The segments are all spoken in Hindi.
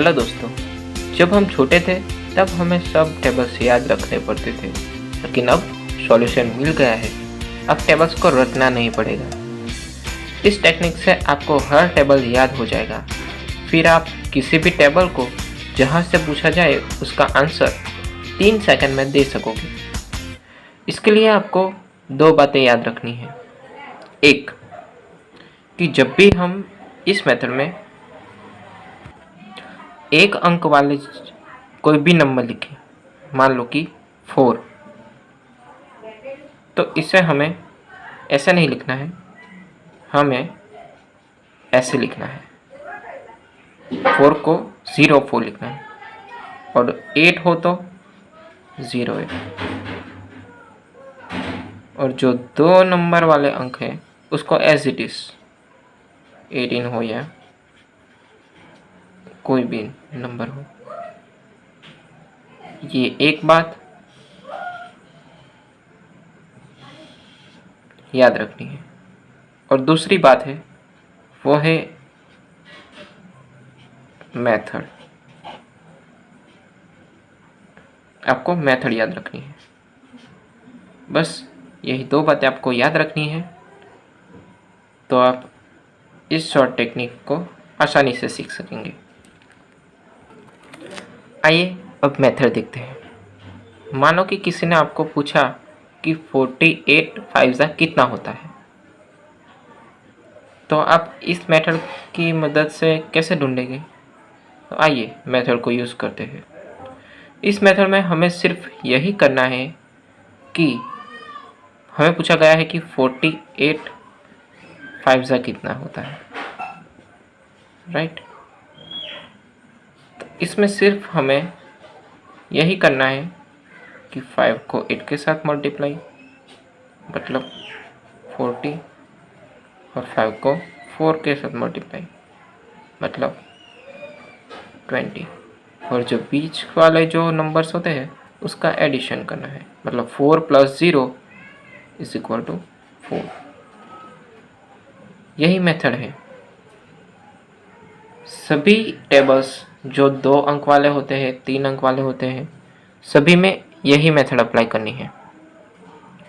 हेलो दोस्तों। जब हम छोटे थे तब हमें सब टेबल्स याद रखने पड़ते थे, लेकिन अब सॉल्यूशन मिल गया है। अब टेबल्स को रटना नहीं पड़ेगा। इस टेक्निक से आपको हर टेबल याद हो जाएगा। फिर आप किसी भी टेबल को जहाँ से पूछा जाए उसका आंसर 3 सेकंड में दे सकोगे। इसके लिए आपको 2 बातें याद रखनी है। एक, कि जब भी हम इस मेथड में एक अंक वाले कोई भी नंबर लिखें, मान लो कि 4, तो इसे हमें ऐसे नहीं लिखना है, हमें ऐसे लिखना है। 4 को 04 लिखना है और 8 हो तो 08। और जो 2 नंबर वाले अंक है उसको एज इट इज 18 हो या कोई भी नंबर हो। ये एक बात याद रखनी है। और दूसरी बात है वो है मेथड। आपको मेथड याद रखनी है। बस यही 2 बातें आपको याद रखनी है, तो आप इस शॉर्ट टेक्निक को आसानी से सीख सकेंगे। आइए अब मेथड देखते हैं। मानो कि किसी ने आपको पूछा कि 48 5 कितना होता है, तो आप इस मेथड की मदद से कैसे ढूंढेंगे? तो आइए मेथड को यूज़ करते हैं। इस मेथड में हमें सिर्फ यही करना है कि हमें पूछा गया है कि 48 5 कितना होता है, राइट। तो इसमें सिर्फ हमें यही करना है कि 5 को 8 के साथ मल्टीप्लाई, मतलब 40, और 5 को 4 के साथ मल्टीप्लाई, मतलब 20। और जो बीच वाले जो नंबर्स होते हैं उसका एडिशन करना है, मतलब 4 + 0 = 4। यही मेथड है। सभी टेबल्स जो 2 अंक वाले होते हैं, 3 अंक वाले होते हैं, सभी में यही मेथड अप्लाई करनी है।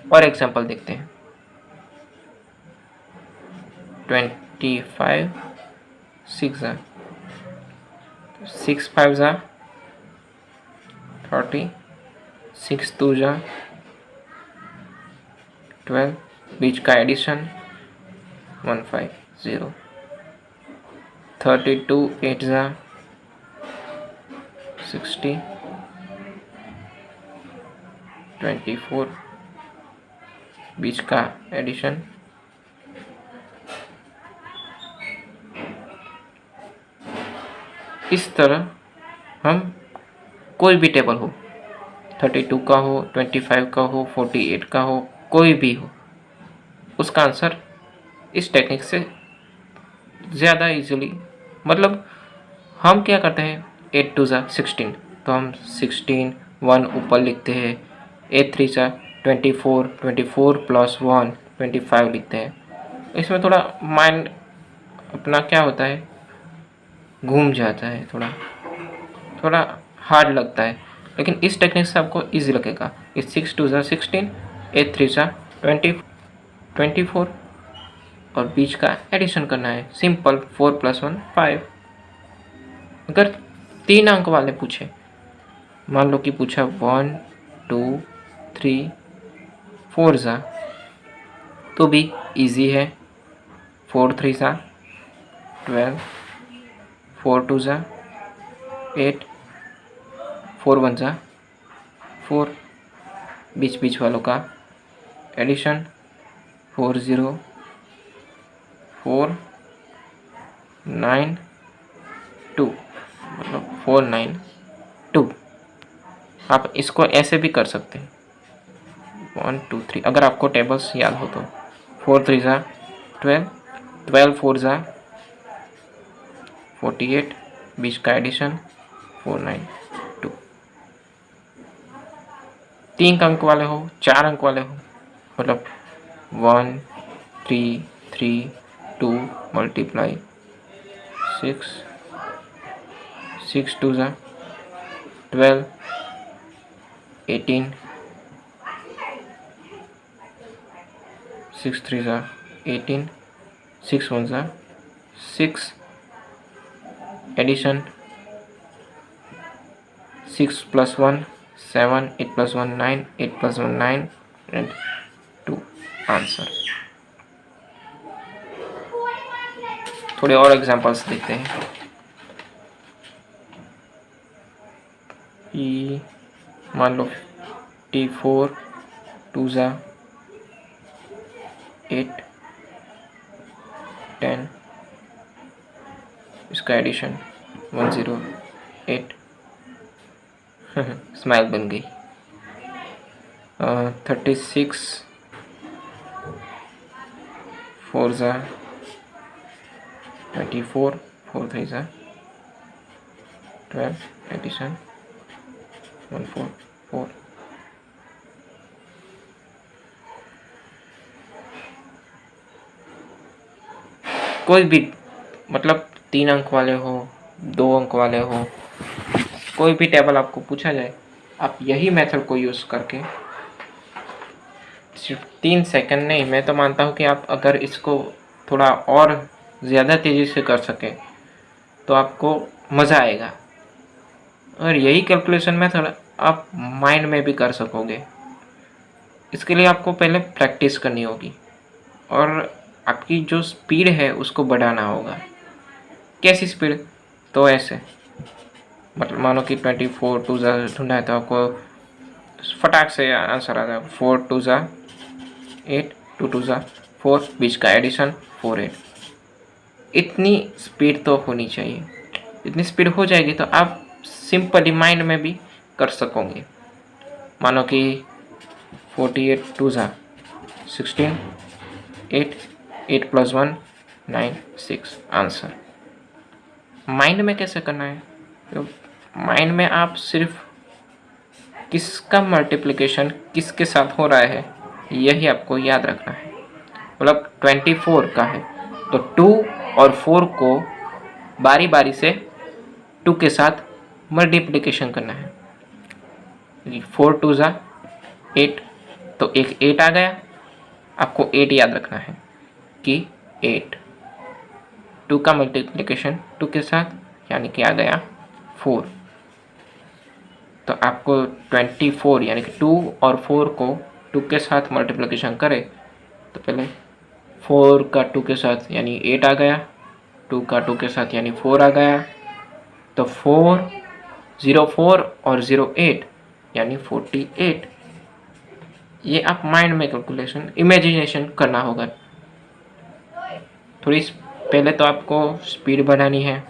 और एग्जांपल देखते हैं। 25 6 6 5 30, 6 2 12, बीच का एडिशन 150, 32 8 60, 24, बीच का एडिशन। इस तरह हम कोई भी टेबल हो, 32 का हो, 25 का हो, 48 का हो, कोई भी हो, उसका आंसर इस टेक्निक से ज़्यादा इजीली, मतलब हम क्या करते हैं, 8 2 16, तो हम 16 1 ऊपर लिखते हैं, 8 3 24, 24 + 1 25 लिखते हैं। इसमें थोड़ा माइंड अपना क्या होता है, घूम जाता है, थोड़ा हार्ड लगता है। लेकिन इस टेक्निक से आपको इजी लगेगा। इस 6 2 16, 8 3 20 24, और बीच का एडिशन करना है, सिंपल 4 + 1 5। अगर 3 अंक वाले पूछे, मान लो कि पूछा 1 2 3 4 तो भी इजी है। 4 3 12, 4 2 8, 4 1 4, बीच वालों का एडिशन 4 0 4 9 2, मतलब 4 9 2। आप इसको ऐसे भी कर सकते हैं, 1 2 3, अगर आपको टेबल्स याद हो तो। 4 3 12, 12 4 48, बीच का एडिशन 4 9 2। 3 अंक वाले हो, 4 अंक वाले हो, मतलब 1 3 3 2 × 6 6 2 ज़ा 12, 18, 6 3 ज़ा 18, 6 1 ज़ा 6, एडिशन 6 + 1 7, 8 + 1 9, 8 + 1 9 and 2 आंसर। थोड़े और एग्जांपल्स देखते हैं। ये मान लो 54 2 ज़ा 8, 10, इसका एडिशन 108 स्माइल बन गई। 36 4 ज़ा 24, 4 3 ज़ा 12, एडिशन 144। कोई भी मतलब 3 अंक वाले हो, 2 अंक वाले हो, कोई भी टेबल आपको पूछा जाए, आप यही मेथड को यूज़ करके सिर्फ 3 सेकंड नहीं, मैं तो मानता हूँ कि आप अगर इसको थोड़ा और ज़्यादा तेज़ी से कर सकें तो आपको मज़ा आएगा। और यही कैलकुलेशन मेथड आप माइंड में भी कर सकोगे। इसके लिए आपको पहले प्रैक्टिस करनी होगी और आपकी जो स्पीड है उसको बढ़ाना होगा। कैसी स्पीड? तो ऐसे मतलब मानो कि 24 2 ज़ा ढूंढा है तो आपको फटाक से आंसर आ जाएगा। 4 2 ज़ा 8, 2 2 ज़ा 4, बीच का एडिशन 4 8। इतनी स्पीड तो होनी चाहिए। इतनी स्पीड हो जाएगी तो आप सिंपली माइंड में भी कर सकोगे। मानो कि 48 2 ज़ा 16, 8, 8 + 1 9 6 आंसर। माइंड में कैसे करना है? तो माइंड में आप सिर्फ किसका मल्टीप्लिकेशन किसके साथ हो रहा है यही आपको याद रखना है। मतलब 24 का है तो 2 और 4 को बारी बारी से 2 के साथ मल्टीप्लिकेशन करना है। 4 2 ज़ा 8 तो एक 8 आ गया, आपको 8 याद रखना है कि 8 2 का मल्टीप्लिकेशन 2 के साथ यानी कि आ गया 4। तो आपको 24 यानी कि 2 और 4 को 2 के साथ मल्टीप्लिकेशन करें तो पहले 4 का 2 के साथ यानी 8 आ गया, 2 का 2 के साथ यानी 4 आ गया, तो 4 0 4 और 0 8 यानी 48। ये आप माइंड में कैलकुलेशन इमेजिनेशन करना होगा। थोड़ी पहले तो आपको स्पीड बढ़ानी है।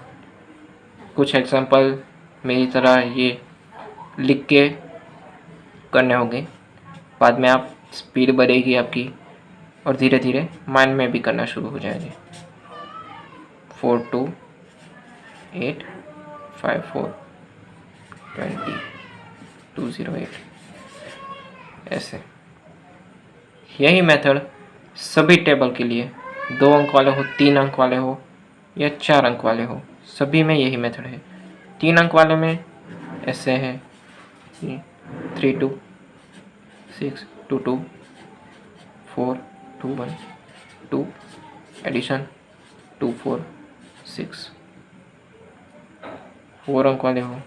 कुछ एग्जांपल मेरी तरह ये लिख के करने होंगे, बाद में आप स्पीड बढ़ेगी आपकी और धीरे धीरे माइंड में भी करना शुरू हो जाएंगे। 4 2 8 5 4 20 2 0 8 ऐसे। यही मेथड सभी टेबल के लिए 2 अंक वाले हो, 3 अंक वाले हो या 4 अंक वाले हो, सभी में यही मेथड है। 3 अंक वाले में ऐसे है 3 2 6 2 2 4 2 1 2 एडिशन 2 4 6। 4 अंक वाले हो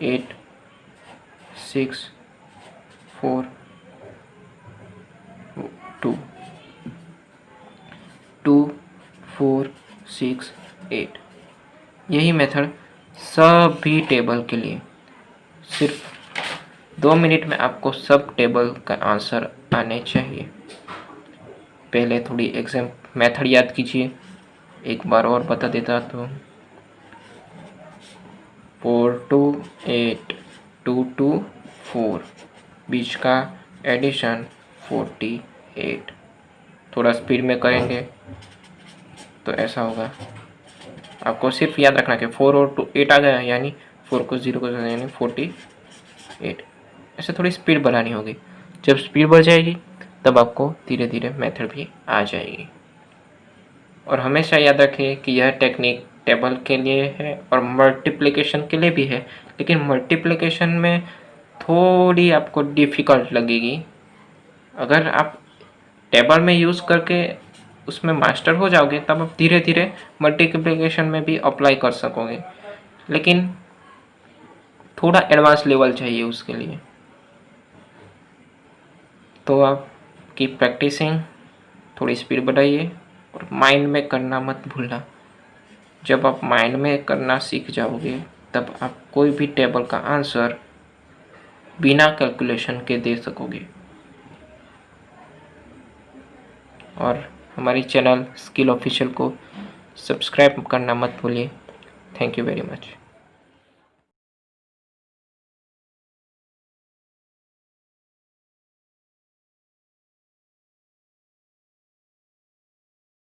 8 6 4 2 2 4 6 8। यही मेथड सभी टेबल के लिए। सिर्फ 2 मिनट में आपको सब टेबल का आंसर आने चाहिए। पहले थोड़ी एग्जाम मेथड याद कीजिए, एक बार और बता देता तो 4 2 8 2 2 4, बीच का एडिशन 48। थोड़ा स्पीड में करेंगे तो ऐसा होगा। आपको सिर्फ याद रखना कि 4 और 2 8 आ गया यानी 4 को 0 को यानी 48। ऐसे थोड़ी स्पीड बढ़ानी होगी। जब स्पीड बढ़ जाएगी तब आपको धीरे धीरे मेथड भी आ जाएगी। और हमेशा याद रखें कि यह टेक्निक टेबल के लिए है और मल्टीप्लिकेशन के लिए भी है, लेकिन मल्टीप्लिकेशन में थोड़ी आपको डिफ़िकल्ट लगेगी। अगर आप टेबल में यूज़ करके उसमें मास्टर हो जाओगे तब आप धीरे धीरे मल्टीप्लिकेशन में भी अप्लाई कर सकोगे, लेकिन थोड़ा एडवांस लेवल चाहिए उसके लिए। तो आप की प्रैक्टिसिंग, थोड़ी स्पीड बढ़ाइए और माइंड में करना मत भूलना। जब आप माइंड में करना सीख जाओगे तब आप कोई भी टेबल का आंसर बिना कैलकुलेशन के दे सकोगे। और हमारी चैनल स्किल ऑफिशियल को सब्सक्राइब करना मत भूलिए। Thank you very much.